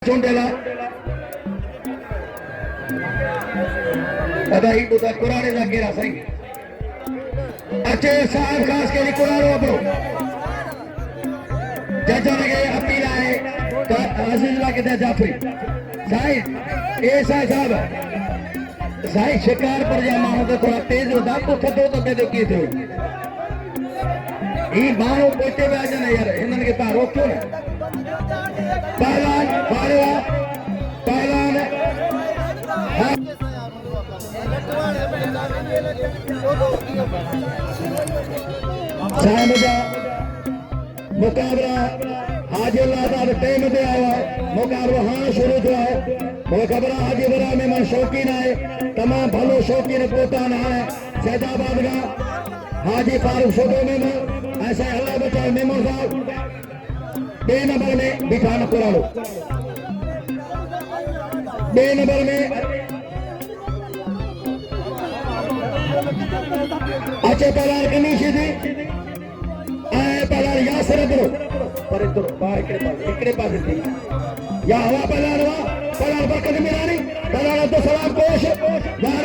Chondela ada itu dah Quran dah kira sahih. Aceh sahab khas ke लिए Quran वापरो. जजा ने कहा appeal आए तो आज़िज़ के दे जाफरी. साहिब ऐसा साहब साहिब शिकार पर जा मानो तो थोड़ा तेज होता तो थतो तो कदे की थी. ये मानो पोते में आ जाना यार इन्होंने के पास रोक्यो ना. पहलान बारवा पहलान साहब मुकाबला हाजीला का टाइम पे आया मुकाबला हाँ शुरू हुआ है मुकाबला हाजीपुरा में मन शौकीन है तमाम भलो शौकीन पोता ना है सैदाबाद का हाजी फारूक सोडो में ऐसा अल्लाह बचाए मेमोर साहब बे नंबर में बिठाना करा लो बे नंबर में अच्छे पलार कमी थी आए पलार यासर करो पर इधर बाहर इकड़े पास थी या हवा पलार बरकत मिलानी पलार तो सलाम कोश वाह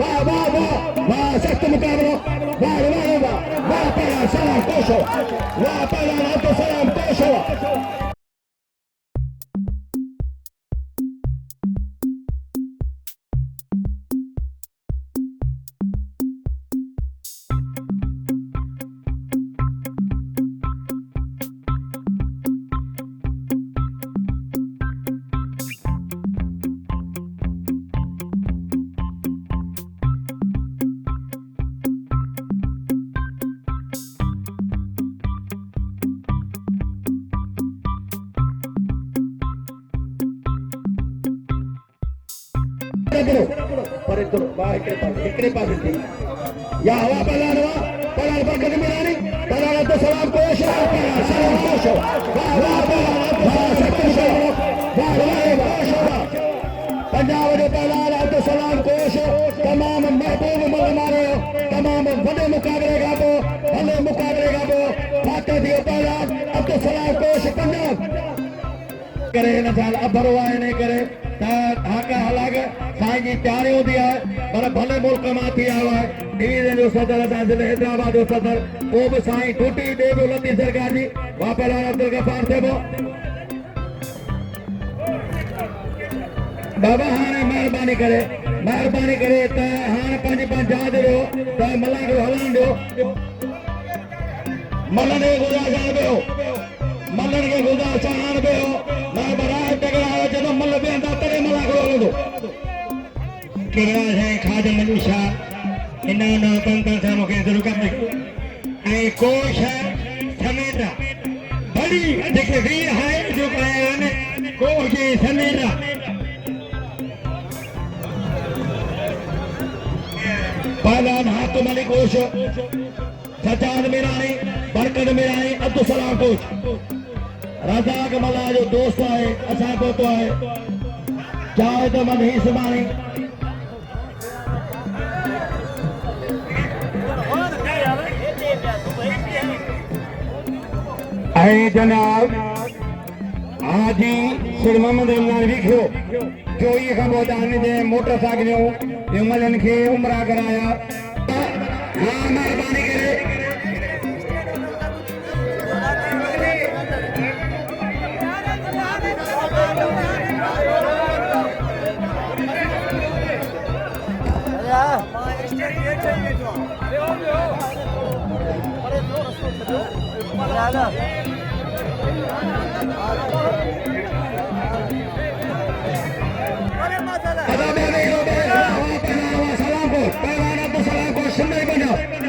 वाह वाह वाह वाह सख्त मुकाबला वाह वाह वाह वाह पलार सलाम कोश वाह पलार तो सलाम कोश पर इधर बाहर इकड़े पास थी या हवा पलार बरकत मिलानी पलार तो सलाम कोश सलाम कोश वाह वाह वाह सख्त मुकाबला वाह वाह पंजाब जो पलार तो सलाम कोश तमाम महबूब मल मारे तमाम बड़े मुकाबले का वो भले मुकाबले का वो फाते दियो पलार अब तो सलाम कोश पंजाब करे न साल अभरो आए नहीं करे हाका हलाग साईं जी तैयारी होती है पर भले मुल्क मां थी आयो है डिवीजन जो सदर असांजे हैदराबाद जो सदर वो भी साईं टूटी दे भी लती सरकार जी वापस अब्दुल गफ्फार थे वो बाबा हाने मेहरबानी करे त हाने पंज जा दियो त मल्ला को हलान दियो मल्लन के गुज़ार दियो मल्लन के गुज़ार चाहन दियो मैं बराए टकरायो जब मल्ल बेंदा तरे मल्ला को हलो केड़ा है खाजम अली शाह इन्ना तंत्र से मुके जरूर करने ए कोश है समेटा बड़ी देखे वीर है जो आया ने कोश के समेटा पहलान हाथ मलिक कोश सजाद मिरानी बरकत मिरानी अब्दुल सलाम कोश रज़ाक मल्ला जो दोस्त है असा को तो है चाहे तो मन ही समानी ऐ जनाब हाजी सिर मोहम्मद रमजान लिखियो जो ये खां पोइ आने जे मोटरसाइकिलियों उमरन खे उमरा कराया हाँ मेहरबानी करे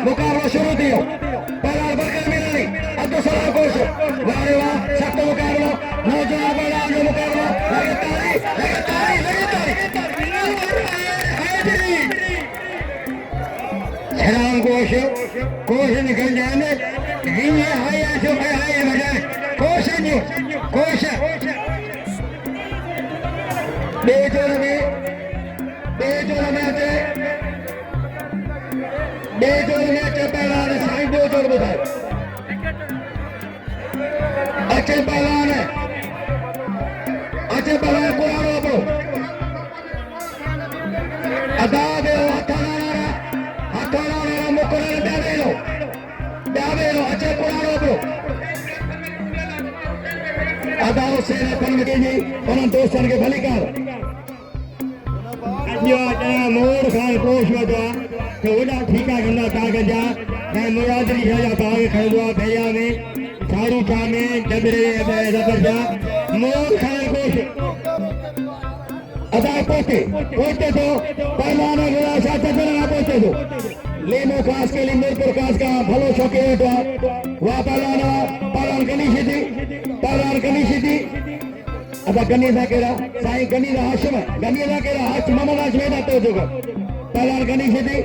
मुकाबला शुरू थियो पहला बरकत मिलानी अब्दुल सलाम कोश वाह वाह सख्त मुकाबला नौजवान बड़ा जो मुकाबला लगातार सलाम कोश निकल जाने ये हाय जो हाय बजाए कोश बेजोर में पहला साईं बेजोर बुधाए अच्छे पहलवान है बचे बला पुराणो बो अदा दे हथाना मुकुरन डावेलो अचे पुराणो बो अदा हुसैन कनमकी जी उन दोस्तन के भली कर अजो मोड़ खान कोश वदो तो वडा ठीका गंदा कागज मैं मुरादरी जा बाग खड़वा भैया में सारू का में जबरे रबर जा मोड़ खान कोश अदा पोते तो पहलाना गुला साथ चलना पोते तो लेमो खास के लिए मिरपुर खास का भलो शौकीन तो वा पहलाना पहलान कनी सीधी अदा गनी दा केरा साईं गनी दा हाशिम गनी दा केरा हाच मोहम्मद हाशिम दा तो जोगा पहलान गनी सीधी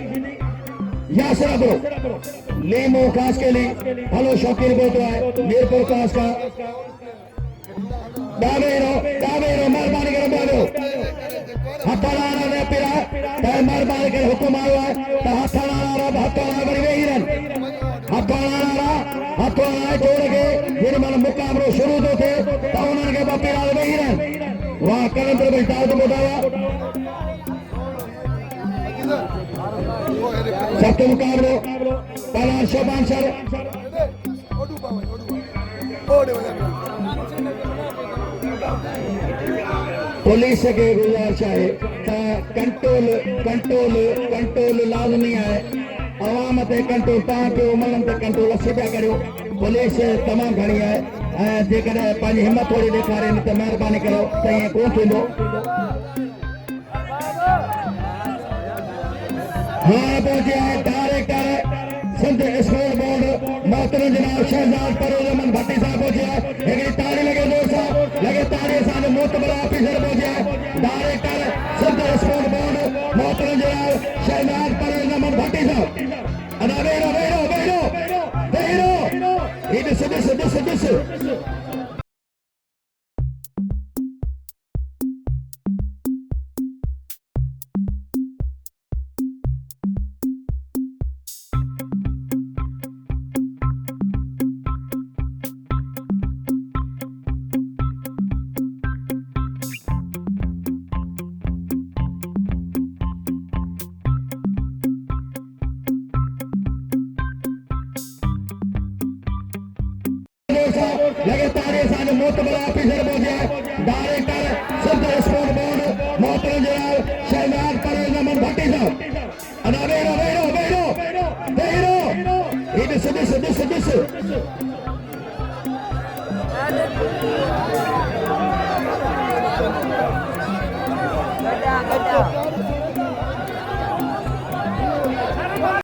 यासर ब्रो लेमो खास के लिए भलो शौकीन बोलता है मिरपुर खास का दावेरो मेहरबानी करो दावेरो हथाना ने पिरा तार मेहरबानी कर हुकुम आयो है तो हथाना बड़ी वेहिरन हथाना छोड़ के जिन मन मुकाबलो शुरू तो थे तो उन्हनि के पिरा वेहिरन वाह कलंदर भाई दाद बुधाया सप्त मुकाबलो पहला शोभान सर पुलिस के गुजारिश है कंट्रोल लाजमी है अवाम ते कंट्रोल तव्हां उमलन ते कंट्रोल असीं पिया करियो पुलिस तमामु घणी है जेकॾहिं पंहिंजी हिमत थोरी ॾेखारीनि त महिरबानी करो त ईअं कोन थींदो हाणे पहुची आहे डायरेक्टर सिंध स्पोर्ट बोर्ड मोहतरम जनाब शहजाद परोजमन भट्टी साहब पहुंचे हैं हिकिड़ी ताड़ी लगे दोस्त साहब लगे ताड़ी असांजो मोतबर ऑफिसर पहुंचे हैं डायरेक्टर सिंध स्पोर्ट बोर्ड मोहतरम जनाब शहजाद परोजमन भट्टी साहब अदा वेरो दिस लगे तारे सारे मोतबर ऑफिसर पहुंचे डायरेक्टर सिंध स्पोर्ट बोर्ड मोहतरम जनाब शहजाद परोजमन भट्टी साहब अदा वेरो दिस